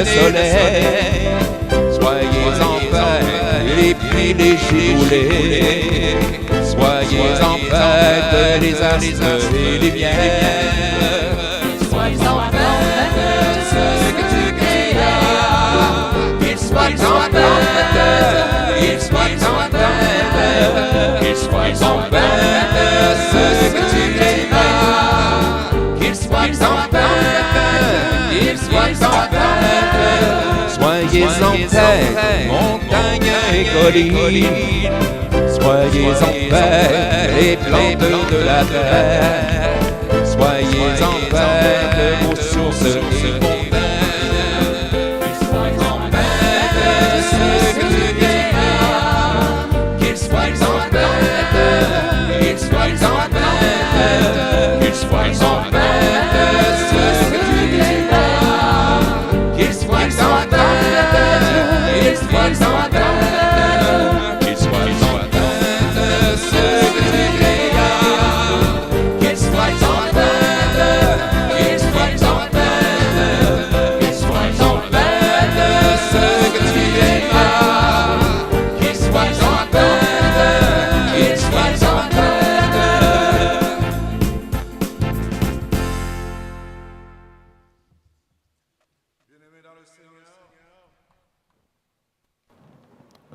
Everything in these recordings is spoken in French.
le soleil. Soyez en paix, les pluies, les giboulées. Soyez en paix, les astres et les miels. Soyez en paix de ce que tu créas. Qu'il soit en paix, qu'il soit en paix, qu'il soit en paix de ce que tu créas. Qu'il soit en paix, qu'il soit en paix. Soyez en paix, montagnes et collines. Soyez en paix, les plantes de la terre. Soyez en paix de vos sources et fontaines. Qu'il soit en paix de ce que tu créas. Qu'il soit en paix, qu'il soit en paix, qu'il soit en paix de ce que tu créas. Qu'il soit en paix, qu'il soit en paix, qu'il soit en paix de ce que tu créas. Qu'il soit en paix, qu'il soit en paix, qu'il soit en paix de ce que tu créas. Qu'il soit en paix, qu'il soit en paix.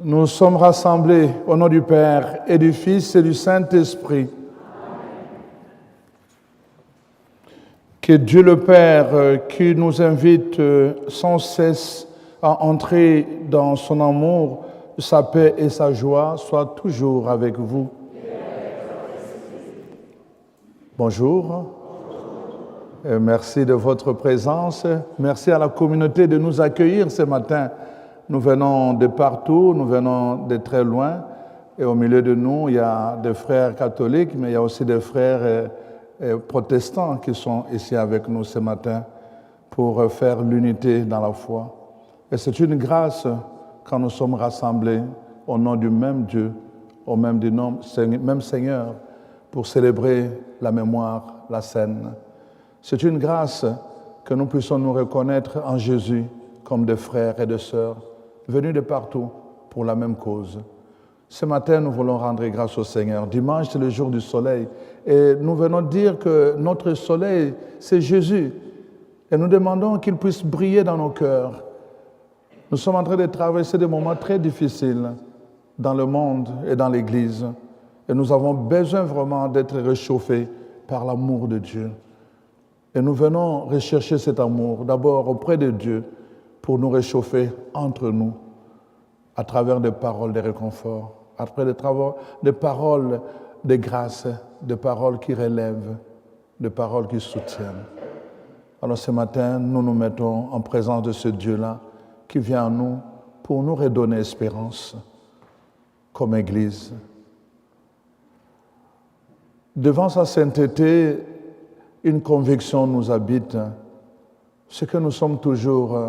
Nous sommes rassemblés au nom du Père et du Fils et du Saint-Esprit. Que Dieu le Père, qui nous invite sans cesse à entrer dans son amour, sa paix et sa joie, soit toujours avec vous. Bonjour. Merci de votre présence. Merci à la communauté de nous accueillir ce matin. Nous venons de partout, nous venons de très loin. Et au milieu de nous, il y a des frères catholiques, mais il y a aussi des frères protestants qui sont ici avec nous ce matin pour faire l'unité dans la foi. Et c'est une grâce quand nous sommes rassemblés au nom du même Dieu, au même Seigneur, pour célébrer la mémoire, la scène. C'est une grâce que nous puissions nous reconnaître en Jésus comme des frères et des sœurs, venus de partout pour la même cause. Ce matin, nous voulons rendre grâce au Seigneur. Dimanche, c'est le jour du soleil. Et nous venons dire que notre soleil, c'est Jésus. Et nous demandons qu'il puisse briller dans nos cœurs. Nous sommes en train de traverser des moments très difficiles dans le monde et dans l'Église. Et nous avons besoin vraiment d'être réchauffés par l'amour de Dieu. Et nous venons rechercher cet amour, d'abord auprès de Dieu, pour nous réchauffer entre nous, à travers des paroles de réconfort, à travers des paroles de grâce, des paroles qui relèvent, des paroles qui soutiennent. Alors ce matin, nous nous mettons en présence de ce Dieu-là qui vient à nous pour nous redonner espérance comme Église. Devant sa sainteté, une conviction nous habite, c'est que nous sommes toujours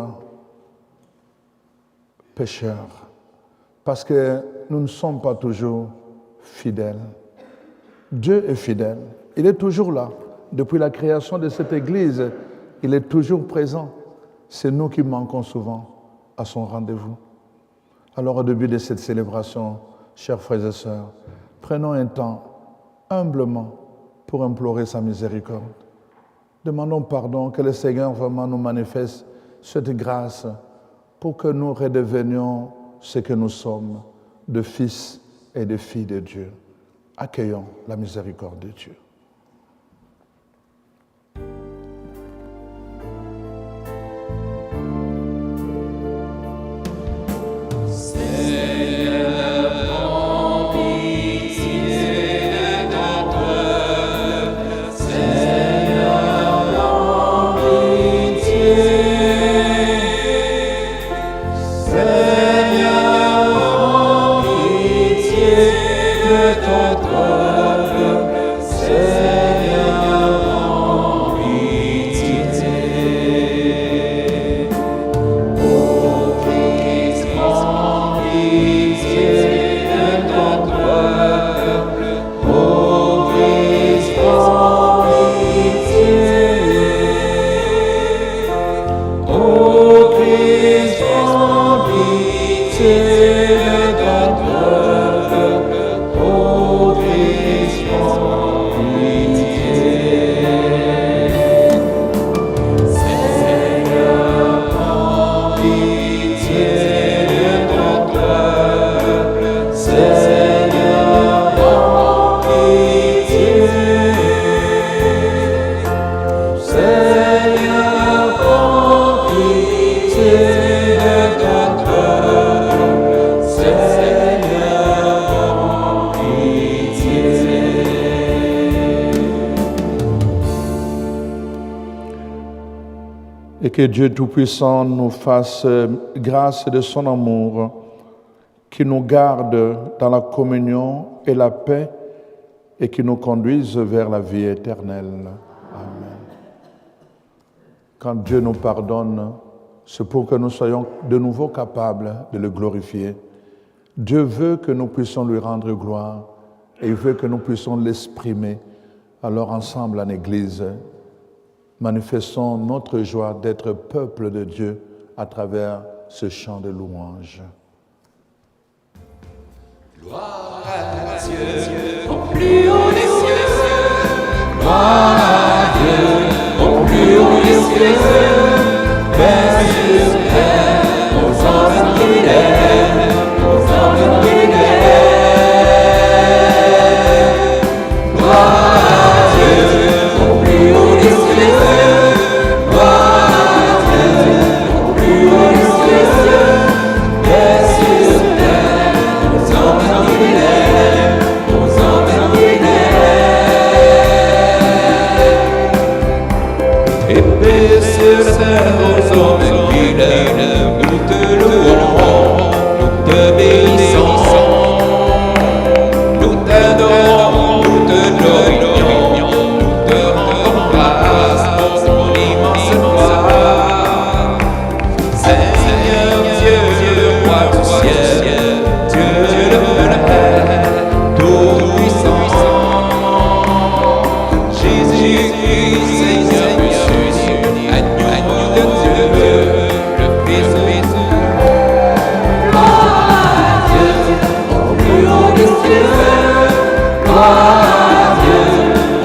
pécheurs, parce que nous ne sommes pas toujours fidèles. Dieu est fidèle, il est toujours là. Depuis la création de cette Église, il est toujours présent. C'est nous qui manquons souvent à son rendez-vous. Alors au début de cette célébration, chers frères et sœurs, prenons un temps humblement pour implorer sa miséricorde. Demandons pardon, que le Seigneur vraiment nous manifeste cette grâce pour que nous redevenions ce que nous sommes, de fils et de filles de Dieu. Accueillons la miséricorde de Dieu. Seigneur, et que Dieu Tout-Puissant nous fasse grâce de son amour, qui nous garde dans la communion et la paix et qui nous conduise vers la vie éternelle. Amen. Quand Dieu nous pardonne, c'est pour que nous soyons de nouveau capables de le glorifier. Dieu veut que nous puissions lui rendre gloire et il veut que nous puissions l'exprimer. Alors ensemble en Église, manifestons notre joie d'être peuple de Dieu à travers ce chant de louange. Gloire à Dieu, au plus haut des cieux. Gloire à Dieu, au plus haut des cieux. Paix sur terre, aux hommes qu'il aime, aux hommes qu'il aime. Gloire à Dieu, au plus haut des cieux. Gloire à Dieu, au plus haut des cieux. Paix sur terre, aux hommes qu'il aime, aux hommes qu'il aime. Et paix sur la terre, aux hommes qu'il aime. Nous te louons, nous te bénissons, nous t'adorons, nous te glorifions, nous te rendons grâce pour ton immense gloire. Seigneur Dieu, roi du ciel, Dieu de la paix, tout-puissant. Jésus-Christ, Seigneur Jésus, agneau de Dieu, le Fils de Dieu. Gloire à Dieu, au plus haut des cieux. Gloire à Dieu,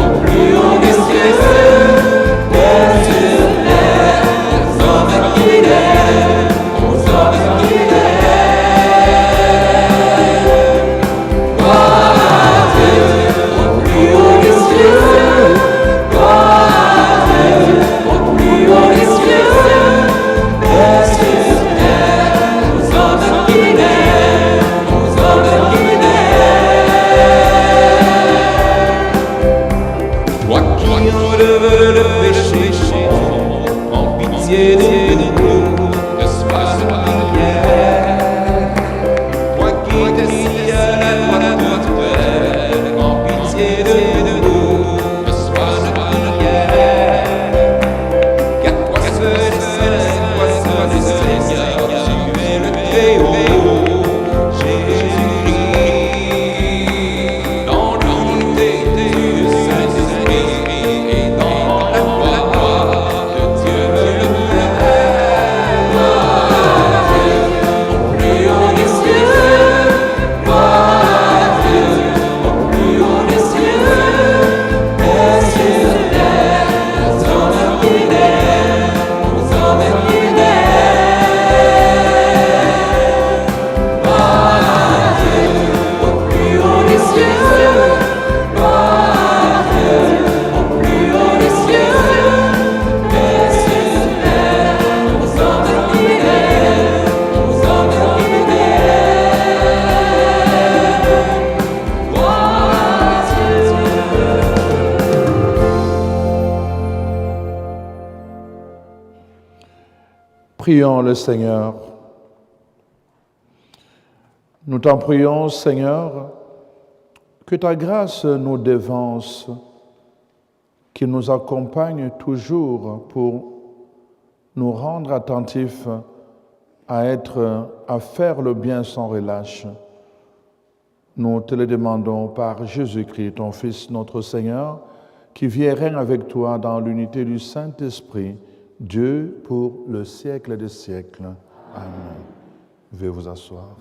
au plus haut des cieux. Paix sur terre, aux hommes qu'il aime, aux hommes qu'il aime. Gloire à Dieu, au plus haut des cieux. Gloire à Dieu, au plus haut des cieux. Paix sur terre, aux hommes qu'il aime, aux hommes qu'il aime. Toi qui enlèves le péché, en pitié de nous, ne sois prière. Toi qui t'assis à la droite de ton Père, en pitié de nous, ne sois prière. Car toi seul est saint, toi seul est Seigneur, tu es le Très-Haut, Jésus-Christ. Dans l'unité du Saint-Esprit et dans la gloire de Dieu le Père. Gloire à Dieu, au plus haut des cieux. Gloire à Dieu, au plus haut des cieux. Paix sur terre, aux hommes qu'il aime, aux hommes qu'il aime. Gloire à Dieu, au plus haut des cieux. Gloire à Dieu, au plus haut des cieux. Paix sur terre, aux hommes qu'il aime, aux hommes qu'il aime. Gloire à Dieu. Prions le Seigneur. Nous t'en prions, Seigneur, que ta grâce nous dévance, qu'il nous accompagne toujours pour nous rendre attentifs à faire le bien sans relâche. Nous te le demandons par Jésus-Christ, ton Fils, notre Seigneur, qui vit et règne avec toi dans l'unité du Saint-Esprit, Dieu pour le siècle des siècles. Amen. Veuillez vous asseoir.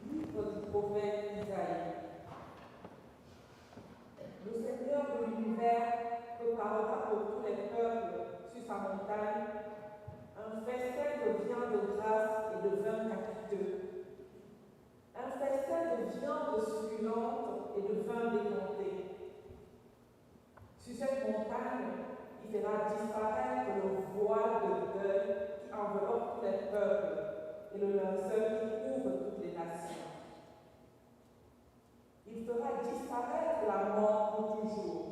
Livre du prophète Isaïe. Le Seigneur de l'univers préparera pour tous les peuples sur sa montagne un festin de viande grasse et de vin capiteux, un festin de viande succulente et de vin décompté. Sur cette montagne, il fera disparaître le voile de deuil qui enveloppe tous les peuples et le linceul qui couvre toutes les nations. Il fera disparaître la mort pour toujours.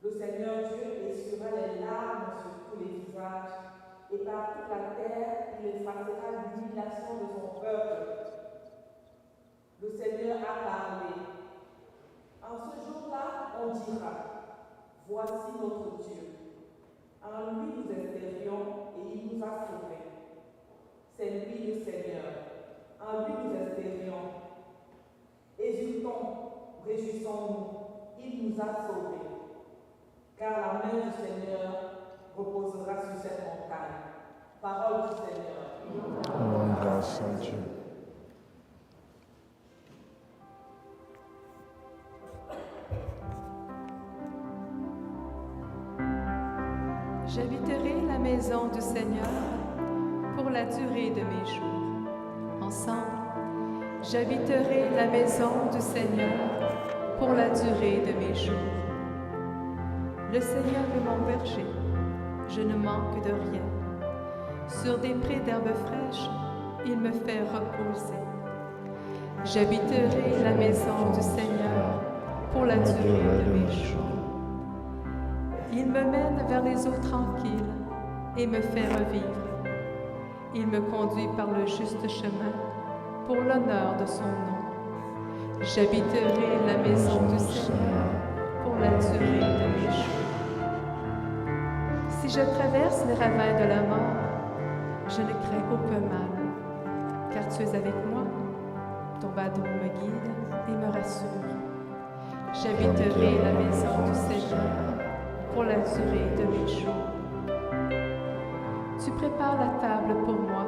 Le Seigneur Dieu essuiera les larmes sur tous les visages, et par toute la terre, il effacera l'humiliation de son peuple. Le Seigneur a parlé. En ce jour-là, on dira, voici notre Dieu. En lui nous espérions et il nous a sauvés. C'est lui le Seigneur. En lui nous espérions. Exultons, réjouissons-nous, il nous a sauvés. Car la main du Seigneur reposera sur cette montagne. Parole du Seigneur. Oh, grâce à Dieu. J'habiterai la maison du Seigneur pour la durée de mes jours. Ensemble, j'habiterai la maison du Seigneur pour la durée de mes jours. Le Seigneur est mon berger, je ne manque de rien. Sur des prés d'herbes fraîches, il me fait reposer. J'habiterai la maison du Seigneur pour la durée de mes jours. Il me mène vers les eaux tranquilles et me fait revivre. Il me conduit par le juste chemin pour l'honneur de son nom. J'habiterai la maison du Seigneur pour la durée de mes jours. Si je traverse les ravins de la mort, je ne crains aucun mal, car tu es avec moi. Ton bâton me guide et me rassure. J'habiterai la maison du Seigneur pour la durée de mes jours. Tu prépares la table pour moi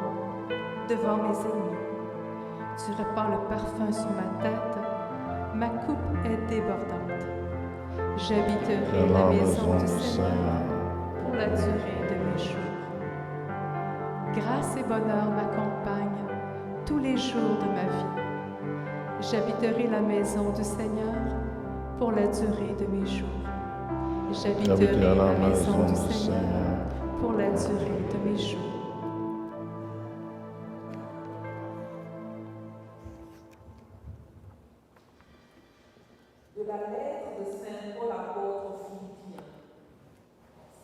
devant mes ennemis. Tu répands le parfum sur ma tête. Ma coupe est débordante. J'habiterai la maison du Seigneur pour la durée de mes jours. Grâce et bonheur m'accompagnent tous les jours de ma vie. J'habiterai la maison du Seigneur pour la durée de mes jours. J'habiterai la maison du Seigneur pour la durée de mes jours. De la lettre de Saint Paul apôtre aux Philippiens.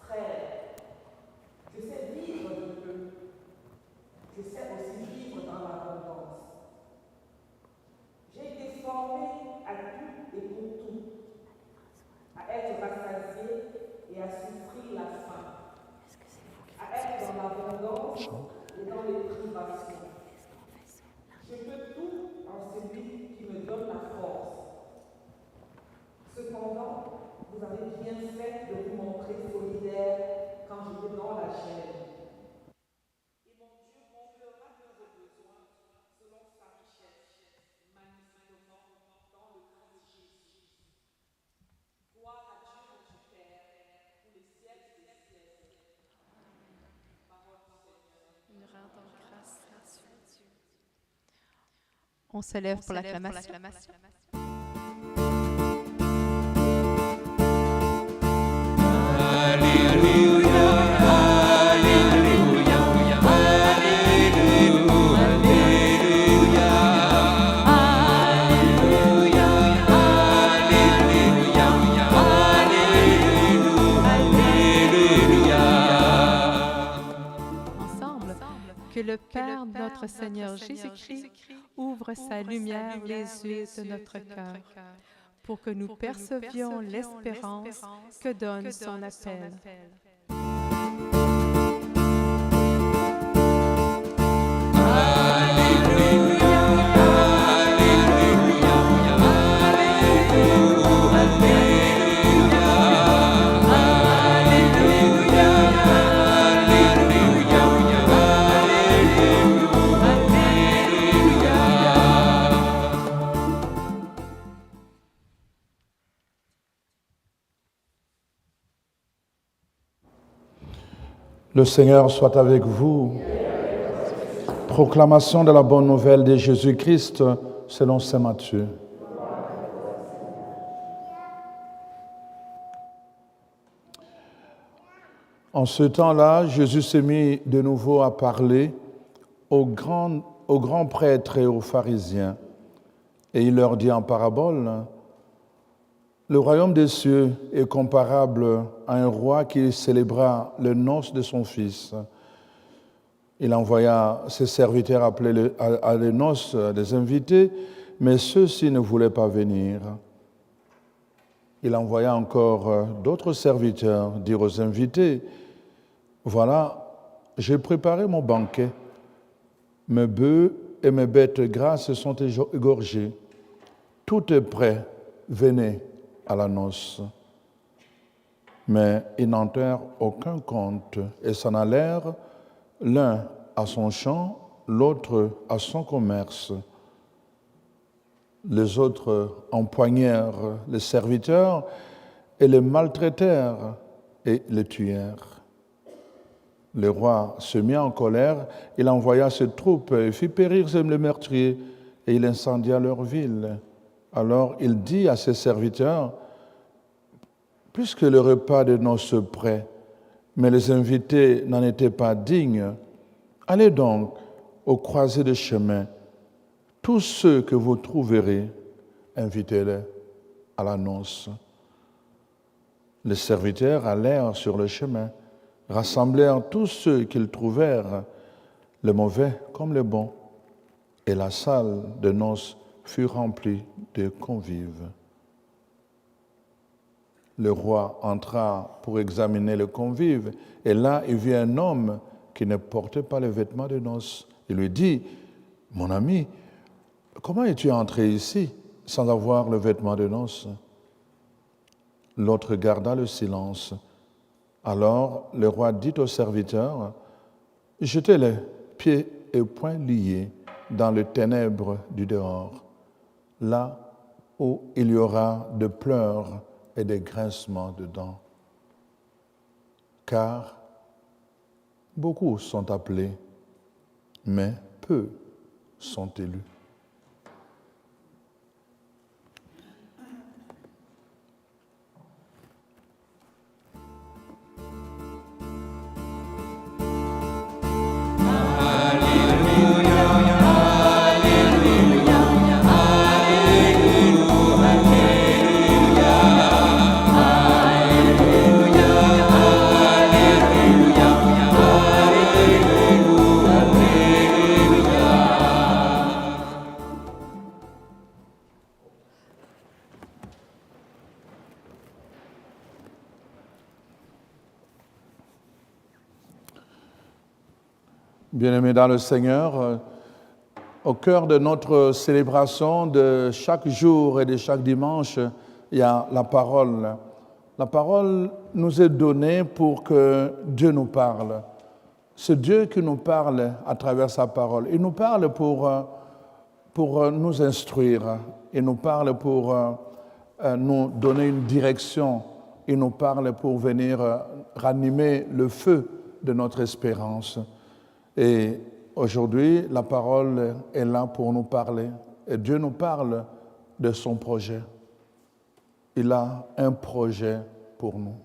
Frères, je sais vivre de peu, je sais aussi vivre dans l'abondance. J'ai été formé à tout et pour tout, à être rassasié et à souffrir la faim, à être dans l'abondance et dans les privations. Je peux tout en celui qui me donne la force. Cependant, vous avez bien fait de vous montrer solidaire quand j'étais dans la chair. Et mon Dieu comblera de vos besoins selon sa richesse, manifestement dans le Christ Jésus. Gloire à Dieu notre Père, pour les siècles des siècles. Parole du Seigneur. Nous rendons grâce à Dieu. On se lève pour l'acclamation. Que le Père, notre Seigneur Jésus-Christ, ouvre sa lumière les yeux de notre cœur, pour que nous percevions l'espérance que donne son appel. Le Seigneur soit avec vous. Proclamation de la bonne nouvelle de Jésus-Christ selon saint Matthieu. En ce temps-là, Jésus s'est mis de nouveau à parler aux grands prêtres et aux pharisiens. Et il leur dit en parabole, le royaume des cieux est comparable à un roi qui célébra les noces de son fils. Il envoya ses serviteurs appeler à les noces des invités, mais ceux-ci ne voulaient pas venir. Il envoya encore d'autres serviteurs dire aux invités, voilà, j'ai préparé mon banquet, mes bœufs et mes bêtes grasses sont égorgés, tout est prêt, venez à la noce. Mais ils n'en tinrent aucun compte et s'en allèrent, l'un à son champ, l'autre à son commerce. Les autres empoignèrent les serviteurs et les maltraitèrent et les tuèrent. Le roi se mit en colère, il envoya ses troupes et fit périr les meurtriers et il incendia leur ville. Alors il dit à ses serviteurs, puisque le repas de noces est prêt, mais les invités n'en étaient pas dignes, allez donc aux croisées de chemin. Tous ceux que vous trouverez, invitez-les à la noce. Les serviteurs allèrent sur le chemin, rassemblèrent tous ceux qu'ils trouvèrent, les mauvais comme les bons, et la salle de noces fut remplie de convives. Le roi entra pour examiner les convives, et là il vit un homme qui ne portait pas les vêtements de noces. Il lui dit, mon ami, comment es-tu entré ici sans avoir le vêtement de noces? L'autre garda le silence. Alors le roi dit aux serviteurs, jetez-les pieds et poings liés dans les ténèbres du dehors, là où il y aura de pleurs et des grincements de dents. Car beaucoup sont appelés, mais peu sont élus. Bien-aimés dans le Seigneur, au cœur de notre célébration de chaque jour et de chaque dimanche, il y a la parole. La parole nous est donnée pour que Dieu nous parle. C'est Dieu qui nous parle à travers sa parole. Il nous parle pour nous instruire. Il nous parle pour nous donner une direction. Il nous parle pour venir ranimer le feu de notre espérance. Et aujourd'hui, la parole est là pour nous parler. Et Dieu nous parle de son projet. Il a un projet pour nous.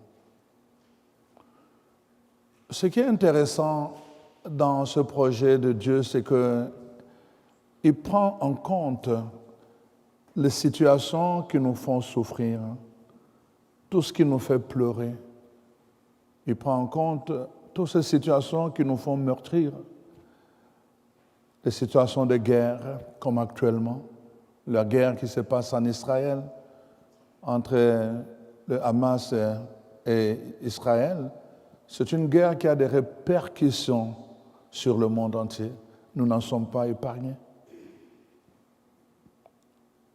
Ce qui est intéressant dans ce projet de Dieu, c'est qu'il prend en compte les situations qui nous font souffrir, tout ce qui nous fait pleurer. Il prend en compte toutes ces situations qui nous font meurtrir, les situations de guerre comme actuellement, la guerre qui se passe en Israël entre le Hamas et Israël, c'est une guerre qui a des répercussions sur le monde entier. Nous n'en sommes pas épargnés.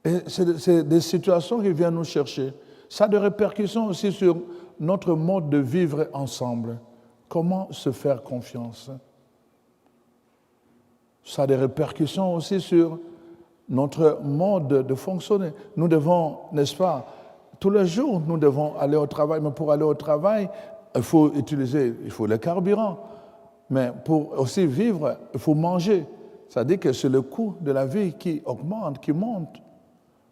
Et c'est des situations qui viennent nous chercher. Ça a des répercussions aussi sur notre mode de vivre ensemble. Comment se faire confiance? Ça a des répercussions aussi sur notre mode de fonctionner. Nous devons, n'est-ce pas, tous les jours, nous devons aller au travail, mais pour aller au travail, il faut le carburant. Mais pour aussi vivre, il faut manger. C'est-à-dire que c'est le coût de la vie qui augmente, qui monte.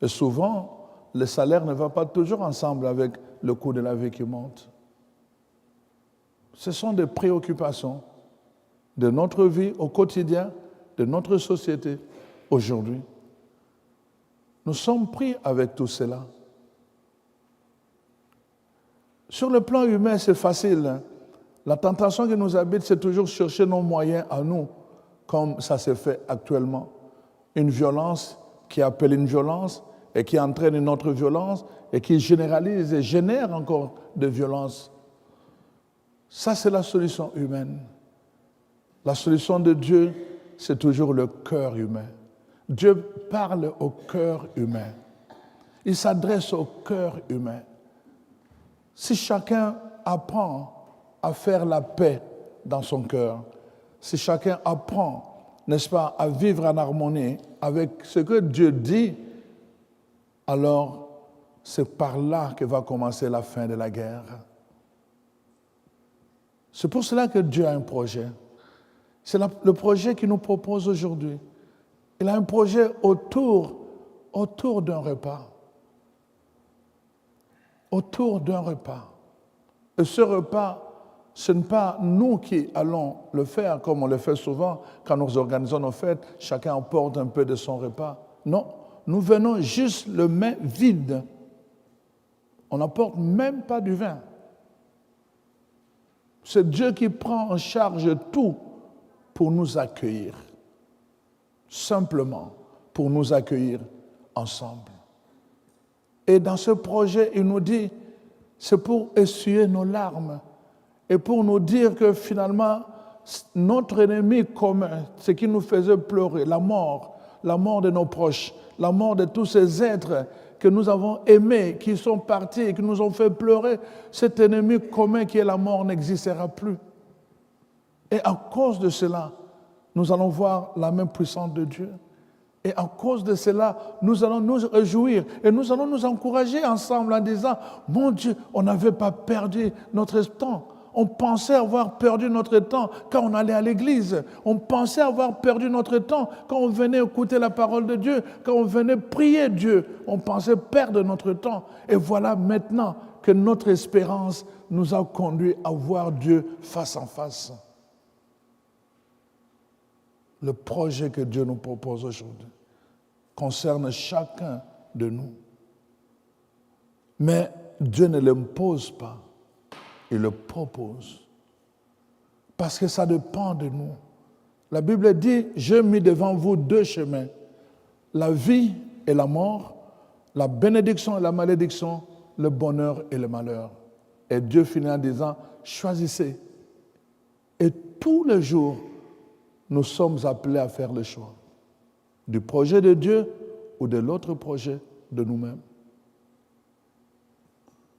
Et souvent, le salaire ne va pas toujours ensemble avec le coût de la vie qui monte. Ce sont des préoccupations de notre vie au quotidien, de notre société aujourd'hui. Nous sommes pris avec tout cela. Sur le plan humain, c'est facile. Hein? La tentation qui nous habite, c'est toujours chercher nos moyens à nous, comme ça s'est fait actuellement. Une violence qui appelle une violence et qui entraîne une autre violence et qui généralise et génère encore de violence. Ça, c'est la solution humaine. La solution de Dieu, c'est toujours le cœur humain. Dieu parle au cœur humain. Il s'adresse au cœur humain. Si chacun apprend à faire la paix dans son cœur, si chacun apprend, n'est-ce pas, à vivre en harmonie avec ce que Dieu dit, alors c'est par là que va commencer la fin de la guerre. C'est pour cela que Dieu a un projet. C'est le projet qu'il nous propose aujourd'hui. Il a un projet autour d'un repas. Autour d'un repas. Et ce repas, ce n'est pas nous qui allons le faire comme on le fait souvent quand nous organisons nos fêtes, chacun apporte un peu de son repas. Non, nous venons juste le main vide. On n'apporte même pas du vin. C'est Dieu qui prend en charge tout pour nous accueillir. Simplement pour nous accueillir ensemble. Et dans ce projet, il nous dit, c'est pour essuyer nos larmes et pour nous dire que finalement, notre ennemi commun, ce qui nous faisait pleurer, la mort de nos proches, la mort de tous ces êtres que nous avons aimés, qui sont partis et qui nous ont fait pleurer, cet ennemi commun qui est la mort n'existera plus. Et à cause de cela, nous allons voir la main puissante de Dieu. Et à cause de cela, nous allons nous réjouir et nous allons nous encourager ensemble en disant, mon Dieu, on n'avait pas perdu notre temps. On pensait avoir perdu notre temps quand on allait à l'église. On pensait avoir perdu notre temps quand on venait écouter la parole de Dieu, quand on venait prier Dieu. On pensait perdre notre temps. Et voilà maintenant que notre espérance nous a conduit à voir Dieu face en face. Le projet que Dieu nous propose aujourd'hui concerne chacun de nous. Mais Dieu ne l'impose pas, il le propose. Parce que ça dépend de nous. La Bible dit, j'ai mis devant vous deux chemins, la vie et la mort, la bénédiction et la malédiction, le bonheur et le malheur. Et Dieu finit en disant, choisissez. Et tous les jours, nous sommes appelés à faire le choix du projet de Dieu ou de l'autre projet de nous-mêmes.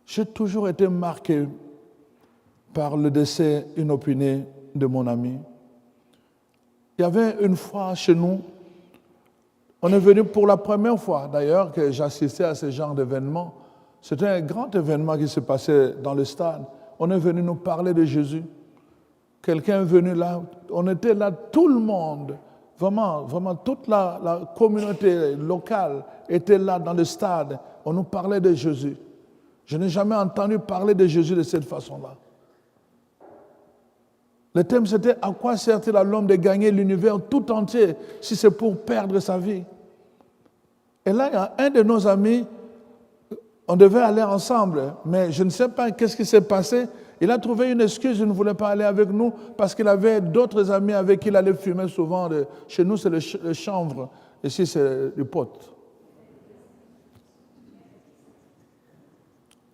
J'ai toujours été marqué par le décès inopiné de mon ami. Il y avait une fois chez nous, on est venu pour la première fois d'ailleurs que j'assistais à ce genre d'événement. C'était un grand événement qui se passait dans le stade. On est venu nous parler de Jésus. Quelqu'un est venu là, on était là, tout le monde, vraiment toute la communauté locale était là dans le stade. On nous parlait de Jésus. Je n'ai jamais entendu parler de Jésus de cette façon-là. Le thème c'était « À quoi sert-il à l'homme de gagner l'univers tout entier si c'est pour perdre sa vie ?» Et là, il y a un de nos amis, on devait aller ensemble, mais je ne sais pas qu'est-ce qui s'est passé. Il a trouvé une excuse, il ne voulait pas aller avec nous parce qu'il avait d'autres amis avec qui il allait fumer souvent. Chez nous, c'est le chanvre. Ici, c'est du pot.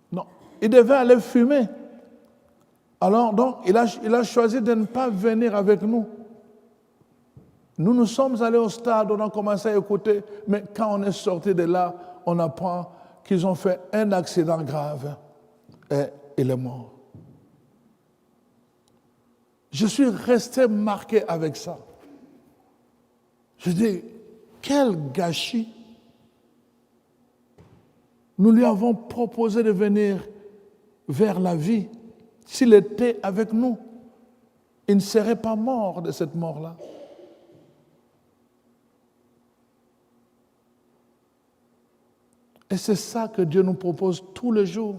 Non, il devait aller fumer. Alors, donc, il a choisi de ne pas venir avec nous. Nous sommes allés au stade, on a commencé à écouter, mais quand on est sorti de là, on apprend qu'ils ont fait un accident grave et il est mort. Je suis resté marqué avec ça. Je dis, quel gâchis. Nous lui avons proposé de venir vers la vie. S'il était avec nous, il ne serait pas mort de cette mort-là. Et c'est ça que Dieu nous propose tous les jours.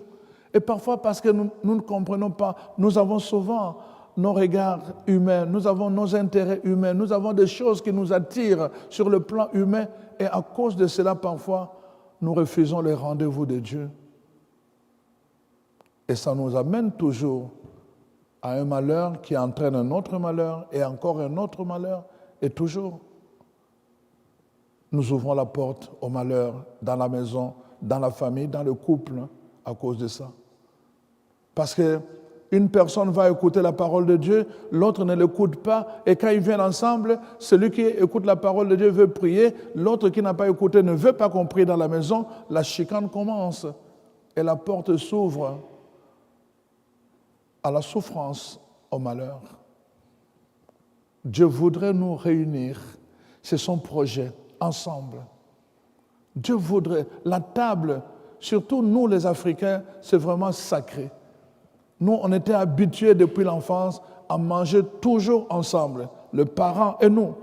Et parfois, parce que nous ne comprenons pas, nous avons souvent nos regards humains, nous avons nos intérêts humains, nous avons des choses qui nous attirent sur le plan humain et à cause de cela, parfois, nous refusons les rendez-vous de Dieu. Et ça nous amène toujours à un malheur qui entraîne un autre malheur et encore un autre malheur. Et toujours, nous ouvrons la porte au malheur dans la maison, dans la famille, dans le couple, à cause de ça. Parce qu'une personne va écouter la parole de Dieu, l'autre ne l'écoute pas, et quand ils viennent ensemble, celui qui écoute la parole de Dieu veut prier, l'autre qui n'a pas écouté ne veut pas qu'on prie dans la maison, la chicane commence et la porte s'ouvre à la souffrance, au malheur. Dieu voudrait nous réunir, c'est son projet, ensemble. Dieu voudrait, la table, surtout nous les Africains, c'est vraiment sacré. Nous, on était habitués depuis l'enfance à manger toujours ensemble, le parent et nous.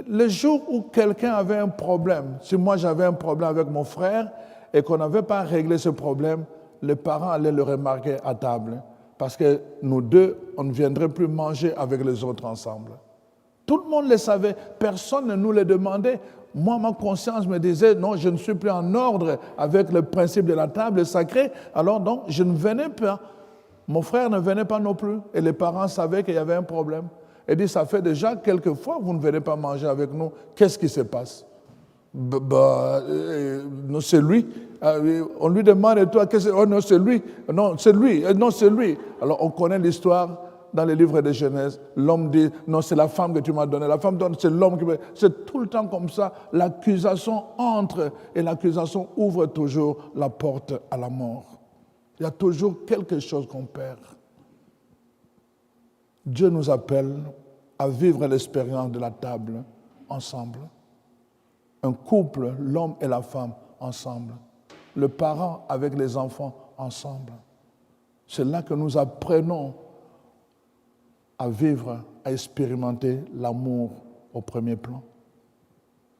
Le jour où quelqu'un avait un problème, si moi j'avais un problème avec mon frère et qu'on n'avait pas réglé ce problème, les parents allaient le remarquer à table. Parce que nous deux, on ne viendrait plus manger avec les autres ensemble. Tout le monde le savait, personne ne nous le demandait. Moi, ma conscience me disait, non, je ne suis plus en ordre avec le principe de la table sacrée, alors donc je ne venais pas. Mon frère ne venait pas non plus, et les parents savaient qu'il y avait un problème. Et dit, ça fait déjà quelques fois que vous ne venez pas manger avec nous, qu'est-ce qui se passe? Non, c'est lui. On lui demande, et toi, qu'est-ce que c'est? Oh non, c'est lui. Non, c'est lui. Non, c'est lui. Alors, on connaît l'histoire dans les livres de Genèse. L'homme dit, non, c'est la femme que tu m'as donnée. La femme donne, c'est l'homme qui me... C'est tout le temps comme ça. L'accusation entre et l'accusation ouvre toujours la porte à la mort. Il y a toujours quelque chose qu'on perd. Dieu nous appelle à vivre l'expérience de la table ensemble. Un couple, l'homme et la femme, ensemble. Le parent avec les enfants, ensemble. C'est là que nous apprenons à vivre, à expérimenter l'amour au premier plan.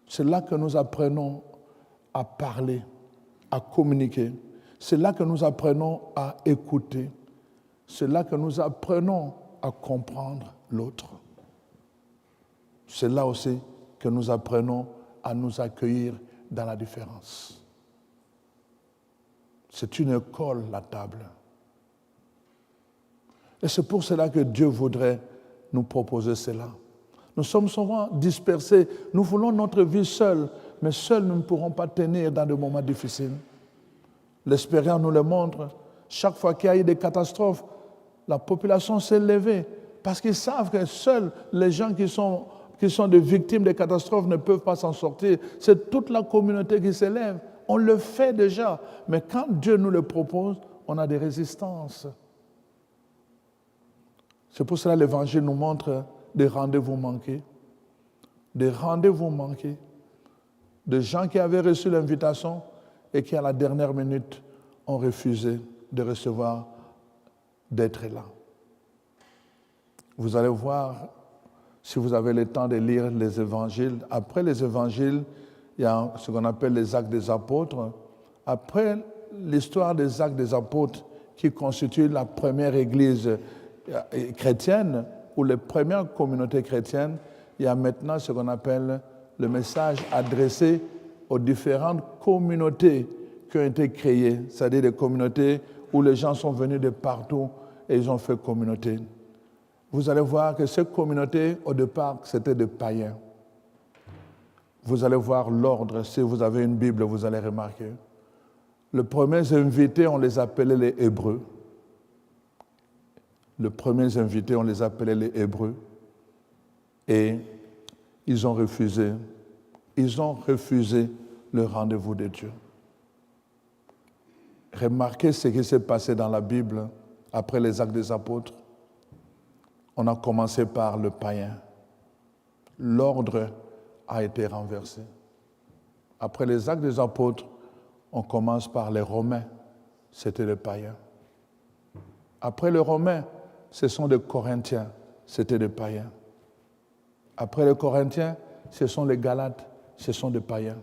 C'est là que nous apprenons à parler, à communiquer. C'est là que nous apprenons à écouter. C'est là que nous apprenons à comprendre l'autre. C'est là aussi que nous apprenons à nous accueillir dans la différence. C'est une école, la table. Et c'est pour cela que Dieu voudrait nous proposer cela. Nous sommes souvent dispersés. Nous voulons notre vie seule, mais seuls nous ne pourrons pas tenir dans des moments difficiles. L'expérience nous le montre. Chaque fois qu'il y a eu des catastrophes, la population s'est levée parce qu'ils savent que seuls les gens qui sont des victimes des catastrophes ne peuvent pas s'en sortir. C'est toute la communauté qui s'élève. On le fait déjà, mais quand Dieu nous le propose, on a des résistances. C'est pour cela que l'Évangile nous montre des rendez-vous manqués. Des rendez-vous manqués. De gens qui avaient reçu l'invitation et qui, à la dernière minute, ont refusé de recevoir, d'être là. Vous allez voir, si vous avez le temps de lire les évangiles, après les évangiles, il y a ce qu'on appelle les actes des apôtres. Après l'histoire des actes des apôtres, qui constitue la première église chrétienne, ou les premières communautés chrétiennes, il y a maintenant ce qu'on appelle le message adressé aux différentes communautés qui ont été créées, c'est-à-dire des communautés où les gens sont venus de partout et ils ont fait communauté. Vous allez voir que ces communautés, au départ, c'était des païens. Vous allez voir l'ordre, si vous avez une Bible, vous allez remarquer. Les premiers invités, on les appelait les Hébreux. Les premiers invités, on les appelait les Hébreux. Et ils ont refusé le rendez-vous de Dieu. Remarquez ce qui s'est passé dans la Bible après les actes des apôtres. On a commencé par le païen. L'ordre a été renversé. Après les actes des apôtres, on commence par les Romains. C'était les païens. Après les Romains, ce sont des Corinthiens. C'était des païens. Après les Corinthiens, ce sont les Galates. Ce sont des païens.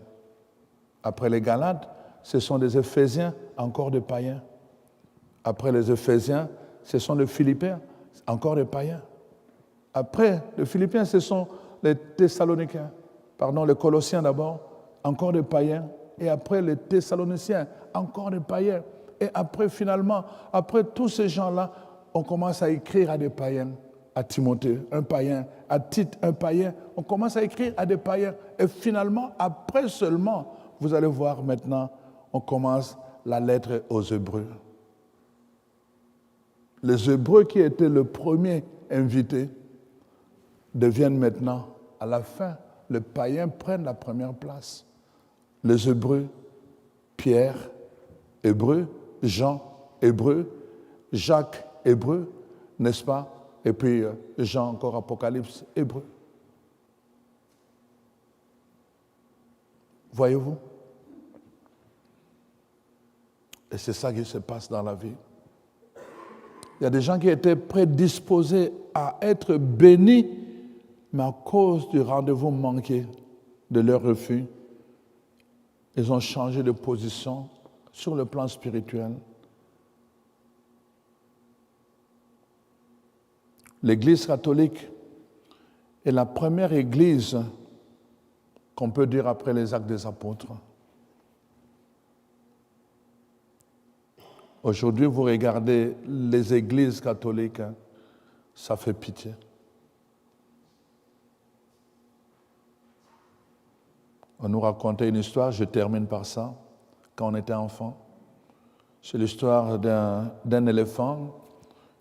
Après les Galates, ce sont des Éphésiens, encore des païens. Après les Éphésiens, ce sont les Philippiens, encore des païens. Après les Philippiens, ce sont les Thessaloniciens, les Colossiens d'abord, encore des païens. Et après les Thessaloniciens, encore des païens. Et après, finalement, après tous ces gens-là, on commence à écrire à des païens. À Timothée, un païen. À Tite, un païen. On commence à écrire à des païens. Et finalement, après seulement, vous allez voir maintenant, on commence la lettre aux Hébreux. Les Hébreux qui étaient le premier invité deviennent maintenant, à la fin, les païens prennent la première place. Les Hébreux, Pierre, Hébreu, Jean, Hébreu, Jacques, Hébreu, n'est-ce pas? Et puis Jean, encore Apocalypse, Hébreu. Voyez-vous? Et c'est ça qui se passe dans la vie. Il y a des gens qui étaient prédisposés à être bénis, mais à cause du rendez-vous manqué, de leur refus, ils ont changé de position sur le plan spirituel. L'Église catholique est la première Église qu'on peut dire après les Actes des Apôtres. Aujourd'hui, vous regardez les églises catholiques, ça fait pitié. On nous racontait une histoire, je termine par ça, quand on était enfant. C'est l'histoire d'un éléphant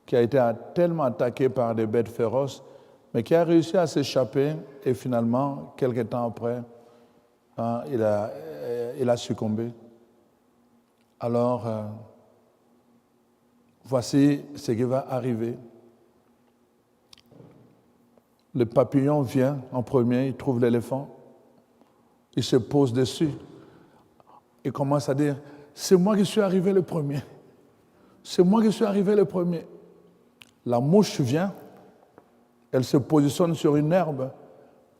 qui a été tellement attaqué par des bêtes féroces, mais qui a réussi à s'échapper et finalement, quelques temps après, il a succombé. Alors, voici ce qui va arriver. Le papillon vient en premier, il trouve l'éléphant, il se pose dessus. Il commence à dire, c'est moi qui suis arrivé le premier. C'est moi qui suis arrivé le premier. La mouche vient, elle se positionne sur une herbe.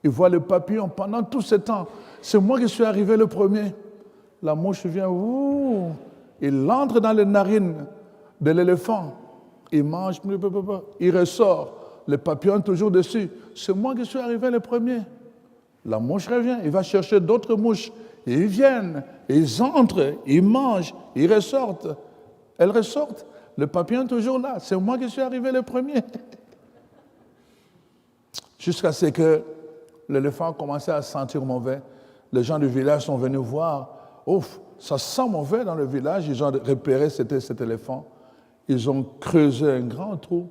Il voit le papillon pendant tout ce temps. C'est moi qui suis arrivé le premier. La mouche vient, ouh, il entre dans les narines de l'éléphant. Il mange, il ressort. Le papillon toujours dessus. C'est moi qui suis arrivé le premier. La mouche revient, il va chercher d'autres mouches. Ils viennent, ils entrent, ils mangent, ils ressortent. Elles ressortent. Le papillon est toujours là. C'est moi qui suis arrivé le premier. Jusqu'à ce que l'éléphant a commencé à sentir mauvais. Les gens du village sont venus voir. Ouf, ça sent mauvais dans le village. Ils ont repéré c'était cet éléphant. Ils ont creusé un grand trou.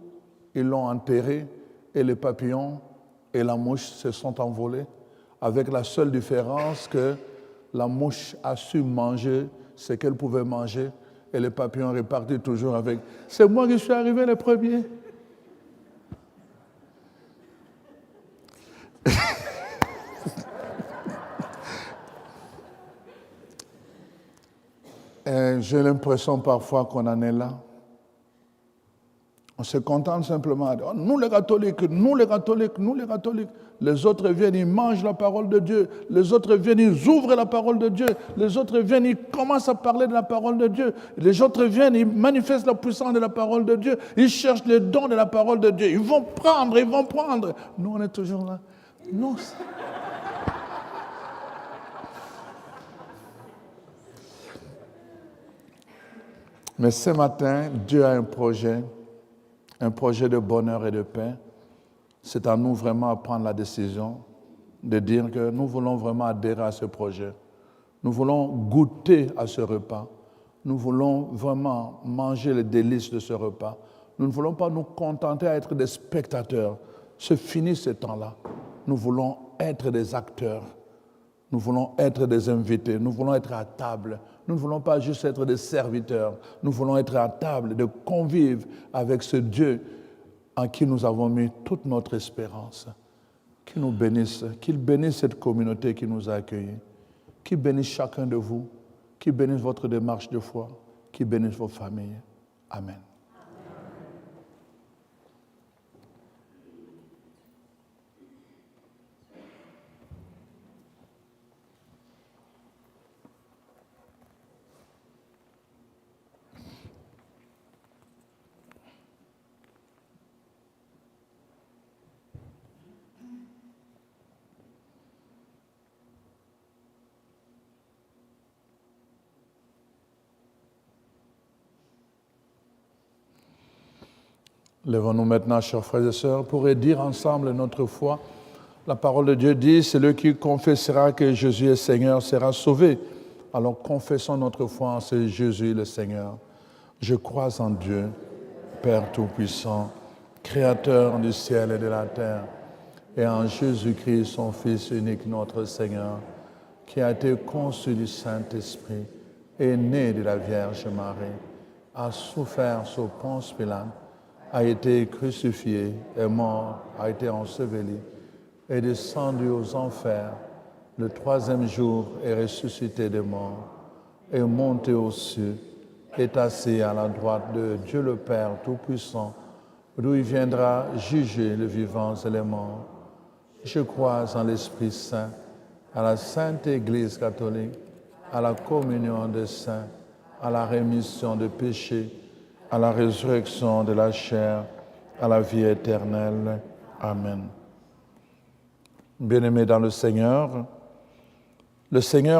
Ils l'ont enterré. Et les papillons et la mouche se sont envolés. Avec la seule différence que la mouche a su manger ce qu'elle pouvait manger. Et les papillons repartent toujours avec « C'est moi qui suis arrivé le premier ». J'ai l'impression parfois qu'on en est là. On se contente simplement de dire, oh, nous les catholiques, nous les catholiques, nous les catholiques. Les autres viennent, ils mangent la parole de Dieu. Les autres viennent, ils ouvrent la parole de Dieu. Les autres viennent, ils commencent à parler de la parole de Dieu. Les autres viennent, ils manifestent la puissance de la parole de Dieu. Ils cherchent les dons de la parole de Dieu. Ils vont prendre, ils vont prendre. Nous, on est toujours là. Non. Mais ce matin, Dieu a un projet de bonheur et de paix. C'est à nous vraiment à prendre la décision de dire que nous voulons vraiment adhérer à ce projet. Nous voulons goûter à ce repas. Nous voulons vraiment manger les délices de ce repas. Nous ne voulons pas nous contenter à être des spectateurs. C'est fini ce temps-là. Nous voulons être des acteurs. Nous voulons être des invités. Nous voulons être à table. Nous ne voulons pas juste être des serviteurs. Nous voulons être à table, de convivre avec ce Dieu en qui nous avons mis toute notre espérance. Qu'il nous bénisse, qu'il bénisse cette communauté qui nous a accueillis, qu'il bénisse chacun de vous, qu'il bénisse votre démarche de foi, qu'il bénisse vos familles. Amen. Lèvons-nous maintenant, chers frères et sœurs, pour dire ensemble notre foi. La parole de Dieu dit, celui qui confessera que Jésus est Seigneur sera sauvé. Alors confessons notre foi en ce Jésus le Seigneur. Je crois en Dieu, Père Tout-Puissant, Créateur du ciel et de la terre, et en Jésus-Christ, son Fils unique, notre Seigneur, qui a été conçu du Saint-Esprit, est né de la Vierge Marie, a souffert sous Ponce Pilate, a été crucifié, est mort, a été enseveli, est descendu aux enfers, le troisième jour est ressuscité des morts, est monté aux cieux, est assis à la droite de Dieu le Père Tout-Puissant, d'où il viendra juger les vivants et les morts. Je crois en l'Esprit Saint, à la Sainte Église catholique, à la communion des saints, à la rémission des péchés, à la résurrection de la chair, à la vie éternelle. Amen. Bien-aimés dans le Seigneur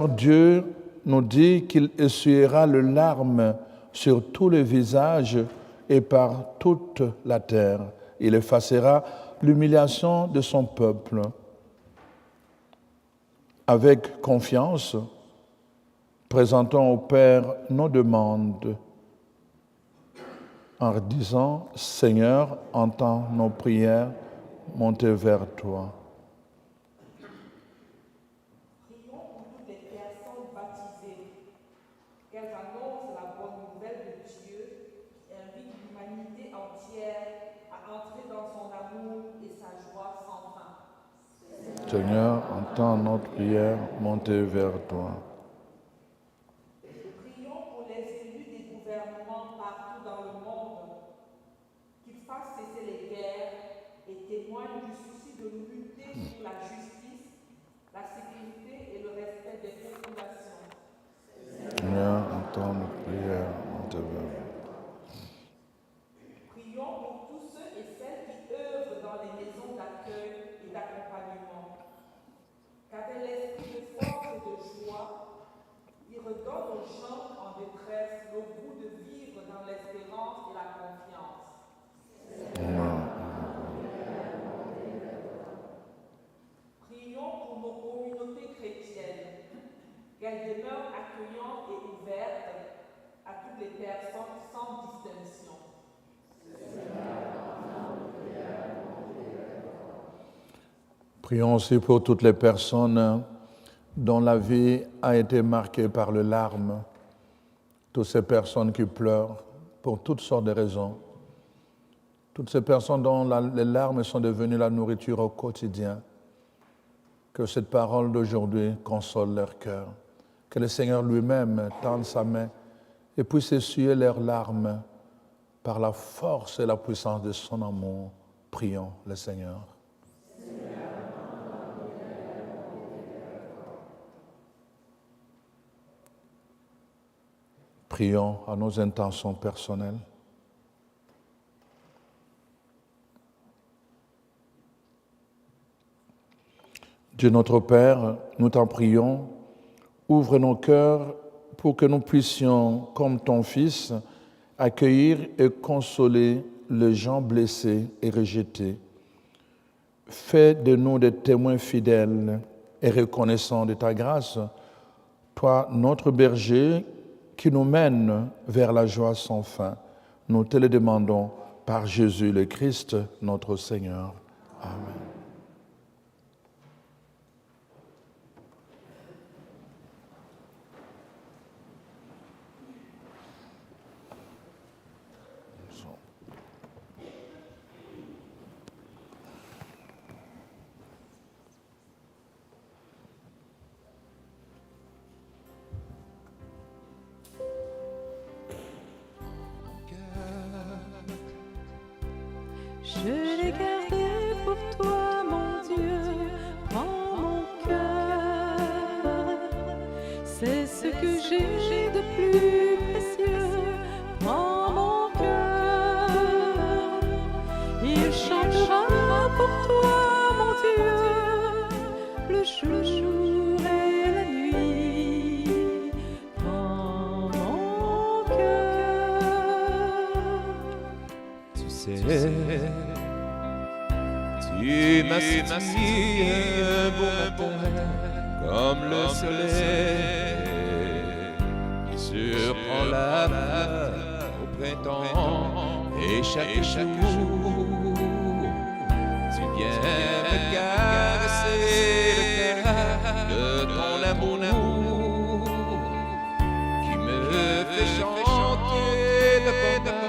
Dieu nous dit qu'il essuiera les larmes sur tous les visages et par toute la terre. Il effacera l'humiliation de son peuple. Avec confiance, présentons au Père nos demandes en disant « Seigneur, entends nos prières, montez vers toi ». Prions pour toutes les personnes baptisées, qu'elles annoncent la bonne nouvelle de Dieu qui invite l'humanité entière à entrer dans son amour et sa joie sans fin. Seigneur, entends notre prière, montez vers toi. Prions pour les élus des gouvernements partout dans le monde, qu'ils fassent cesser les guerres et témoignent du souci de lutter pour la justice, la sécurité et le respect des populations. Seigneur, entends notre prière, montez vers toi. Prions pour tous ceux et celles qui œuvrent dans les maisons d'accueil et d'accompagnement. Qu'avec l'esprit de force et de joie, il redonne aux gens en détresse le goût de vivre dans l'espérance et la confiance. Prions pour nos communautés chrétiennes, qu'elles demeurent accueillantes et ouvertes à toutes les personnes sans distinction. Prions aussi pour toutes les personnes dont la vie a été marquée par les larmes, toutes ces personnes qui pleurent pour toutes sortes de raisons, toutes ces personnes dont les larmes sont devenues la nourriture au quotidien. Que cette parole d'aujourd'hui console leur cœur, que le Seigneur lui-même tende sa main et puisse essuyer leurs larmes par la force et la puissance de son amour. Prions le Seigneur. Prions à nos intentions personnelles. Dieu notre Père, nous t'en prions, ouvre nos cœurs pour que nous puissions, comme ton Fils, accueillir et consoler les gens blessés et rejetés. Fais de nous des témoins fidèles et reconnaissants de ta grâce, toi, notre berger, qui nous mène vers la joie sans fin. Nous te le demandons par Jésus le Christ, notre Seigneur. Amen. Je l'ai gardé pour toi, mon Dieu, prends mon cœur. C'est ce que j'ai de plus précieux, prends mon cœur. Il chantera pour toi, mon Dieu, le jour et la nuit. Prends mon cœur. Tu sais tu m'as si bon matin, comme le soleil qui surprend la fleur au printemps, et chaque jour tu viens me caresser le cœur de ton amour qui me fait chanter de bonheur.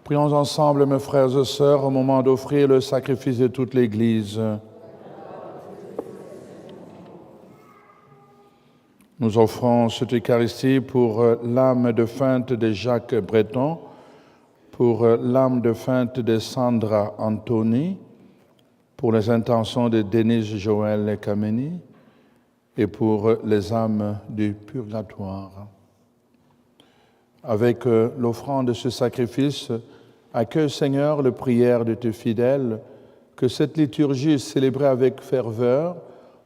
Prions ensemble, mes frères et sœurs, au moment d'offrir le sacrifice de toute l'Église. Nous offrons cette Eucharistie pour l'âme défunte de Jacques Breton, pour l'âme défunte de Sandra Anthony, pour les intentions de Denise Joël Kameni et pour les âmes du purgatoire. Avec l'offrande de ce sacrifice, accueille, Seigneur, les prières de tes fidèles, que cette liturgie célébrée avec ferveur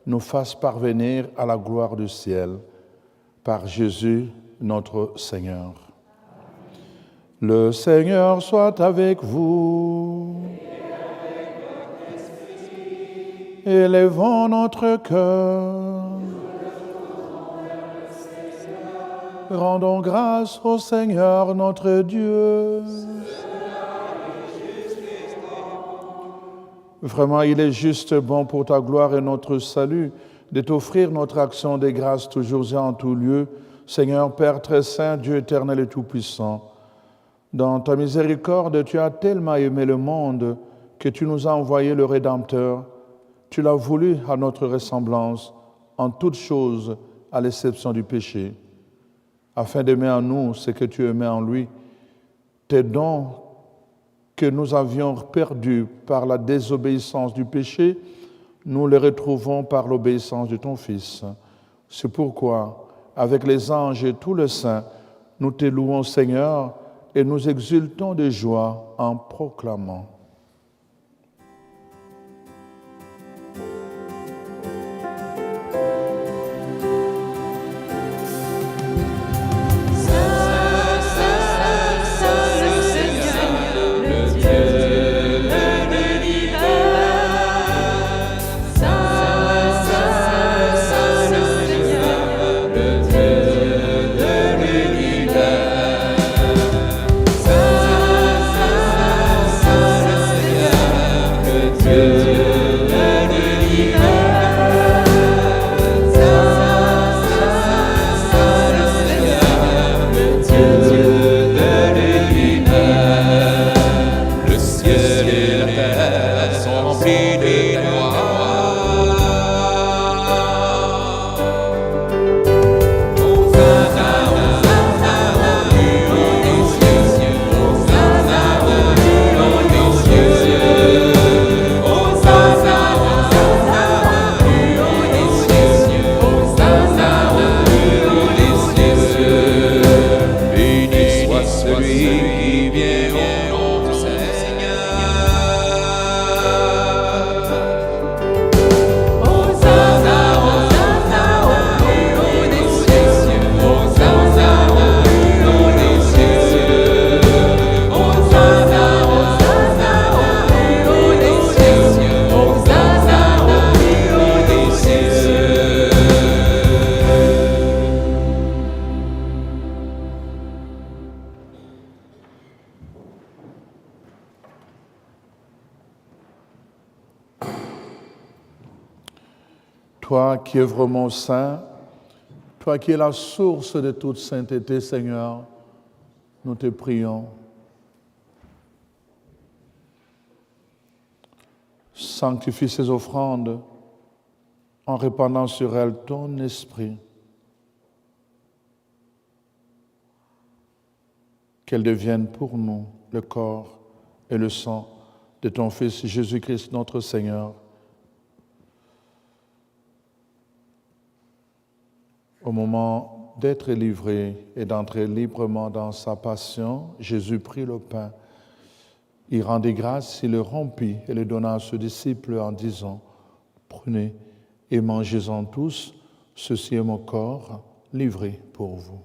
nous fasse parvenir à la gloire du ciel. Par Jésus, notre Seigneur. Le Seigneur soit avec vous. Élevons notre cœur. Rendons grâce au Seigneur notre Dieu. Vraiment, il est juste bon pour ta gloire et notre salut de t'offrir notre action de grâce toujours et en tout lieu, Seigneur Père très saint, Dieu éternel et tout-puissant. Dans ta miséricorde, tu as tellement aimé le monde que tu nous as envoyé le Rédempteur. Tu l'as voulu à notre ressemblance, en toutes choses, à l'exception du péché, afin d'aimer en nous ce que tu aimais en lui. Tes dons que nous avions perdus par la désobéissance du péché, nous les retrouvons par l'obéissance de ton Fils. C'est pourquoi, avec les anges et tous les saints, nous te louons, Seigneur, et nous exultons de joie en proclamant. Saint, toi qui es vraiment saint, toi qui es la source de toute sainteté, Seigneur, nous te prions. Sanctifie ces offrandes en répandant sur elles ton esprit. Qu'elles deviennent pour nous le corps et le sang de ton Fils Jésus-Christ, notre Seigneur. Au moment d'être livré et d'entrer librement dans sa passion, Jésus prit le pain. Il rendit grâce, il le rompit et le donna à ses disciples en disant, « Prenez et mangez-en tous, ceci est mon corps livré pour vous. »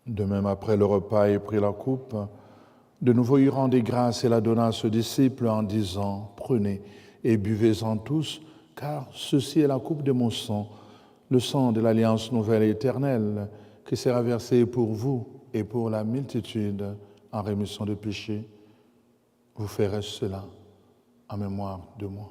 De même, après le repas, il prit la coupe. De nouveau, il rendit grâce et la donna à ses disciples en disant, « Prenez et buvez-en tous, car ceci est la coupe de mon sang, le sang de l'alliance nouvelle et éternelle, qui sera versé pour vous et pour la multitude en rémission de péchés. Vous ferez cela en mémoire de moi. »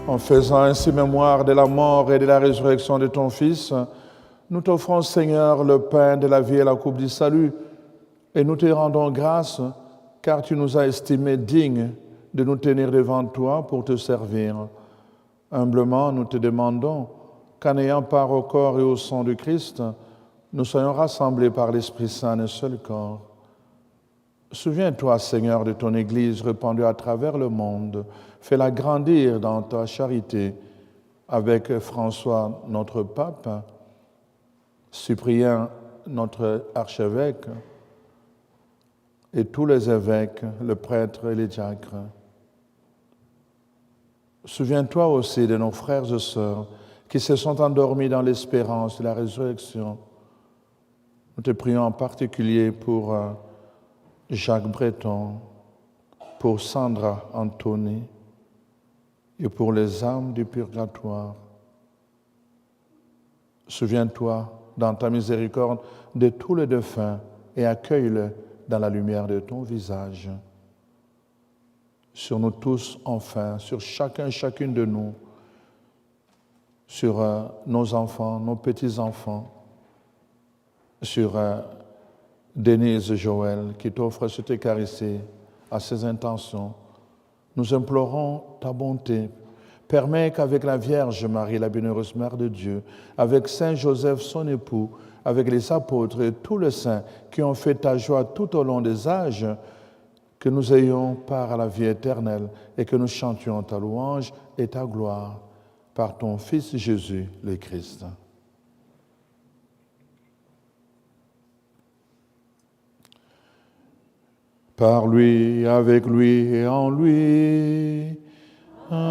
En faisant ainsi mémoire de la mort et de la résurrection de ton Fils, nous t'offrons, Seigneur, le pain de la vie et la coupe du salut, et nous te rendons grâce, car tu nous as estimés dignes de nous tenir devant toi pour te servir. Humblement, nous te demandons qu'en ayant part au corps et au sang du Christ, nous soyons rassemblés par l'Esprit Saint d'un seul corps. Souviens-toi, Seigneur, de ton Église répandue à travers le monde. Fais-la grandir dans ta charité avec François, notre pape, Cyprien, notre archevêque, et tous les évêques, les prêtres et les diacres. Souviens-toi aussi de nos frères et sœurs qui se sont endormis dans l'espérance de la résurrection. Nous te prions en particulier pour Jacques Breton, pour Sandra Anthony et pour les âmes du purgatoire. Souviens-toi dans ta miséricorde de tous les défunts et accueille-les dans la lumière de ton visage. Sur nous tous, enfin, sur chacun et chacune de nous, sur nos enfants, nos petits-enfants, sur Denise et Joël qui t'offrent cette Eucharistie à ses intentions. Nous implorons ta bonté. Permets qu'avec la Vierge Marie, la bienheureuse Mère de Dieu, avec Saint Joseph, son époux, avec les apôtres et tous les saints qui ont fait ta joie tout au long des âges, que nous ayons part à la vie éternelle et que nous chantions ta louange et ta gloire par ton Fils Jésus, le Christ. par lui, avec lui et en lui. Amen.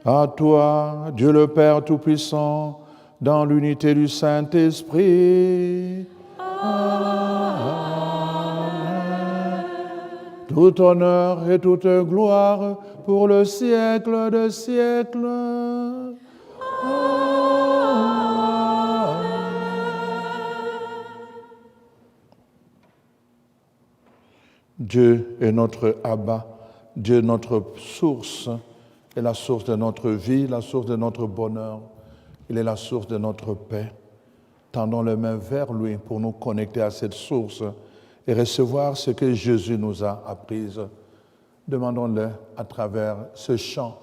À toi, Dieu le Père Tout-Puissant, dans l'unité du Saint-Esprit. Amen. Tout honneur et toute gloire pour le siècle des siècles. Dieu est notre Abba, Dieu est notre source, est la source de notre vie, la source de notre bonheur. Il est la source de notre paix. Tendons les mains vers lui pour nous connecter à cette source et recevoir ce que Jésus nous a appris. Demandons-le à travers ce chant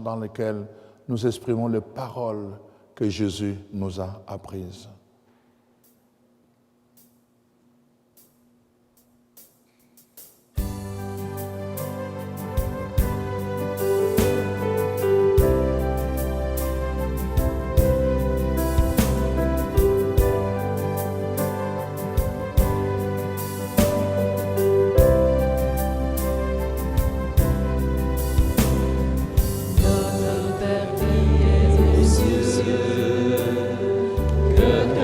dans lequel nous exprimons les paroles que Jésus nous a apprises. Que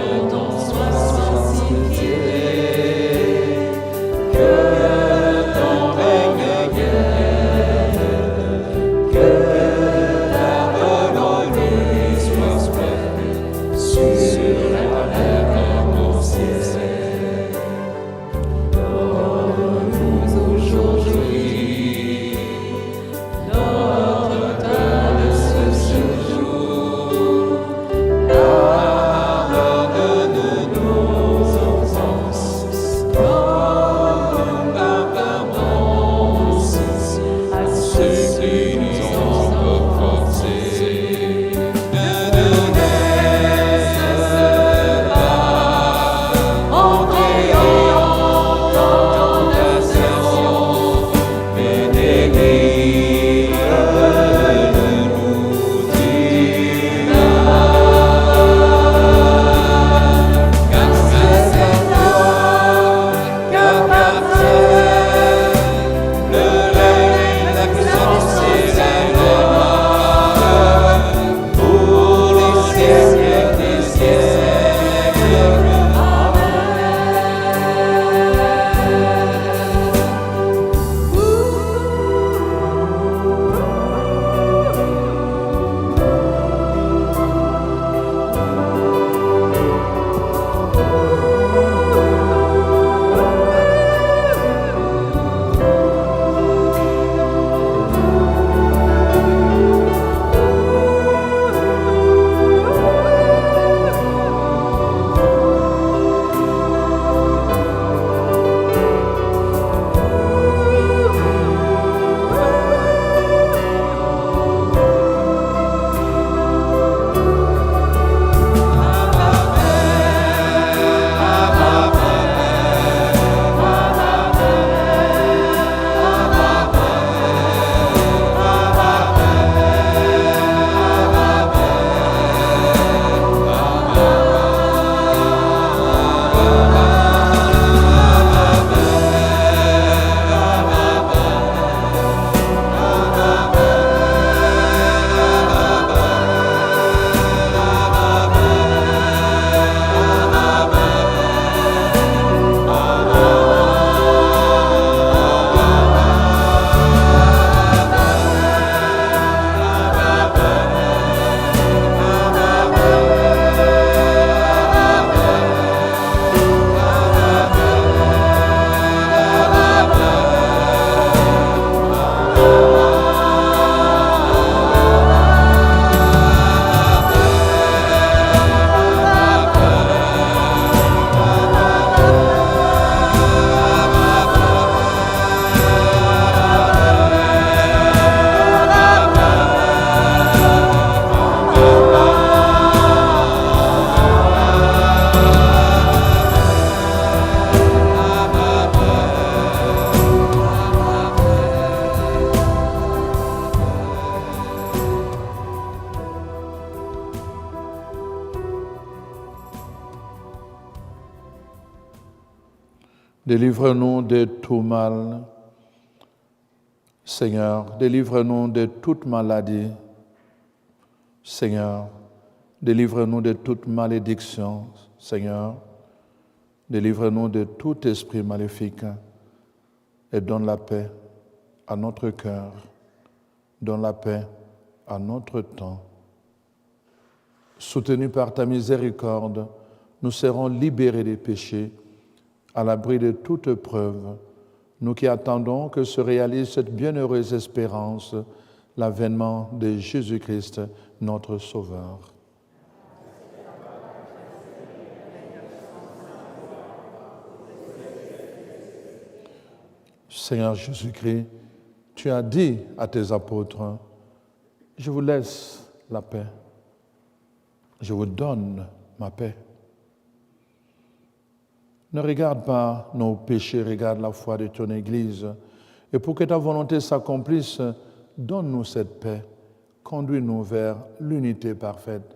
Délivre-nous de tout mal. Seigneur, délivre-nous de toute maladie. Seigneur, délivre-nous de toute malédiction. Seigneur, délivre-nous de tout esprit maléfique et donne la paix à notre cœur, donne la paix à notre temps. Soutenus par ta miséricorde, nous serons libérés des péchés, à l'abri de toute preuve, nous qui attendons que se réalise cette bienheureuse espérance, l'avènement de Jésus-Christ, notre Sauveur. Seigneur Jésus-Christ, tu as dit à tes apôtres, je vous laisse la paix, je vous donne ma paix. Ne regarde pas nos péchés, regarde la foi de ton Église. Et pour que ta volonté s'accomplisse, donne-nous cette paix. Conduis-nous vers l'unité parfaite,